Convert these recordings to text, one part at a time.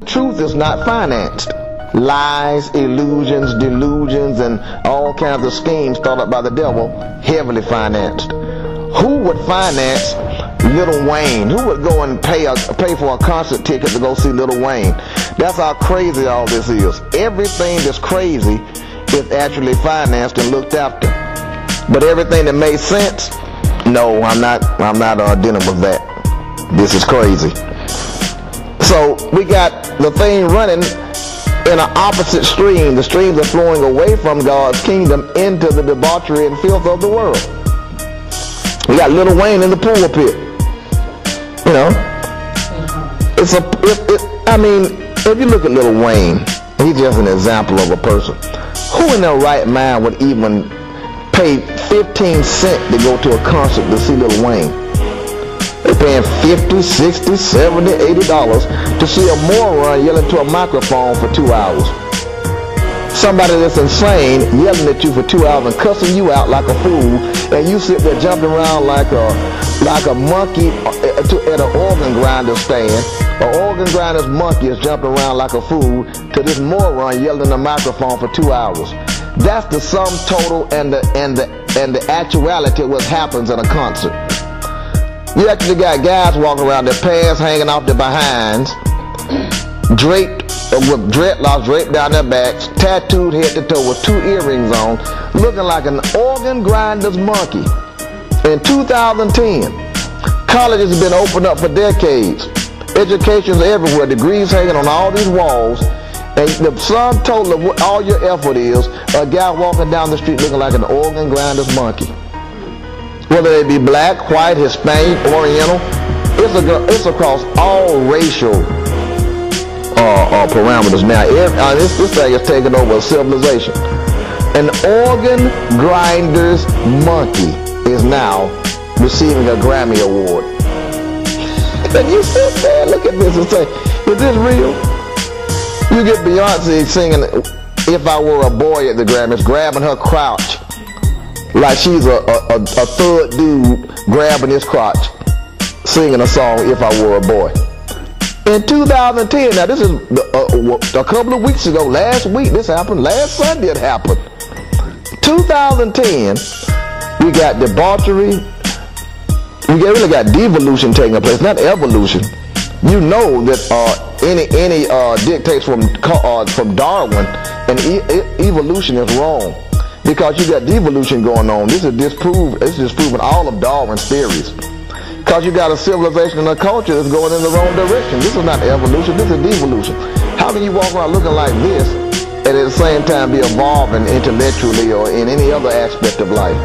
Truth is not financed. Lies, illusions, delusions, and all kinds of schemes thought up by the devil, heavily financed. Who would finance Lil Wayne? Who would go and pay for a concert ticket to go see Lil Wayne? That's how crazy all this is. Everything that's crazy is actually financed and looked after. But everything that makes sense, no, I'm not dealing with that. This is crazy. So we got the thing running in an opposite stream. The streams are flowing away from God's kingdom into the debauchery and filth of the world. We got Lil Wayne in the pulpit. You know, if you look at Lil Wayne, he's just an example of a person. Who in their right mind would even pay 15 cents to go to a concert to see Lil Wayne? They're paying $50, $60, $70, $80 to see a moron yelling to a microphone for 2 hours. Somebody that's insane yelling at you for 2 hours and cussing you out like a fool, and you sit there jumping around like a monkey at an organ grinder stand. An organ grinder's monkey is jumping around like a fool to this moron yelling in the microphone for 2 hours. That's the sum total and the actuality of what happens in a concert. You actually got guys walking around, their pants hanging off their behinds, draped with dreadlocks draped down their backs, tattooed head to toe with 2 earrings on, looking like an organ grinder's monkey. In 2010, colleges have been opened up for decades. Education's everywhere, degrees hanging on all these walls, and the sum total of what all your effort is, a guy walking down the street looking like an organ grinder's monkey. Whether they be black, white, Hispanic, Oriental, it's across all racial parameters now. This thing is taking over a civilization. An organ grinder's monkey is now receiving a Grammy Award. And you sit there and look at this and say, is this real? You get Beyonce singing If I Were a Boy at the Grammys, grabbing her crotch like she's a thug dude grabbing his crotch, singing a song, If I Were a Boy. In 2010, now this is a couple of weeks ago, last week this happened, last Sunday it happened. 2010, we got debauchery, we really got devolution taking place, not evolution. You know that any dictates from Darwin, and evolution is wrong. Because you got devolution going on. This is disproving all of Darwin's theories. Because you got a civilization and a culture that's going in the wrong direction. This is not evolution, this is devolution. How can you walk around looking like this and at the same time be evolving intellectually or in any other aspect of life?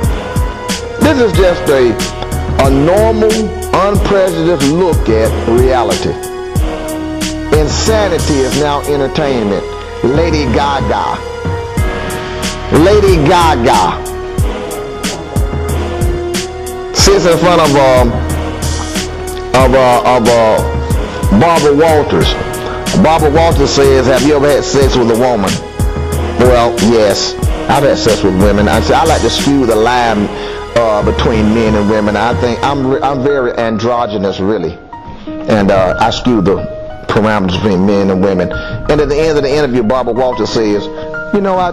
This is just a normal, unprejudiced look at reality. Insanity is now entertainment. Lady Gaga sits in front of Barbara Walters. Barbara Walters says, have you ever had sex with a woman? Well, yes, I've had sex with women. I like to skew the line between men and women. I think I'm very androgynous, really, and I skew the parameters between men and women. And at the end of the interview, Barbara Walters says, you know, I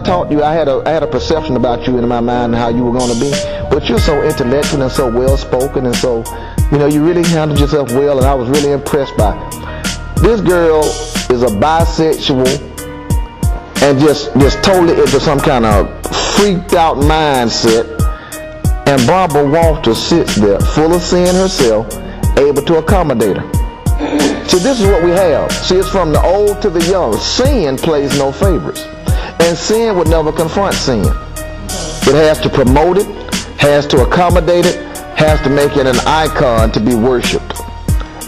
had a perception about you in my mind how you were going to be, but you're so intellectual and so well spoken, and so, you know, you really handled yourself well, and I was really impressed by it. This girl is a bisexual and just totally into some kind of freaked out mindset, and Barbara Walters sits there full of sin herself, able to accommodate her. See, this is what we have. See, it's from the old to the young. Sin plays no favorites. And sin would never confront sin. It has to promote it, has to accommodate it, has to make it an icon to be worshipped.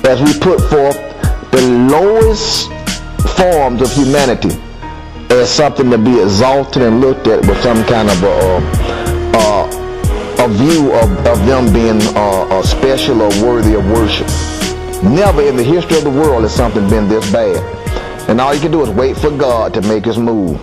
As we put forth the lowest forms of humanity as something to be exalted and looked at with some kind of a view of them being special or worthy of worship. Never in the history of the world has something been this bad. And all you can do is wait for God to make his move.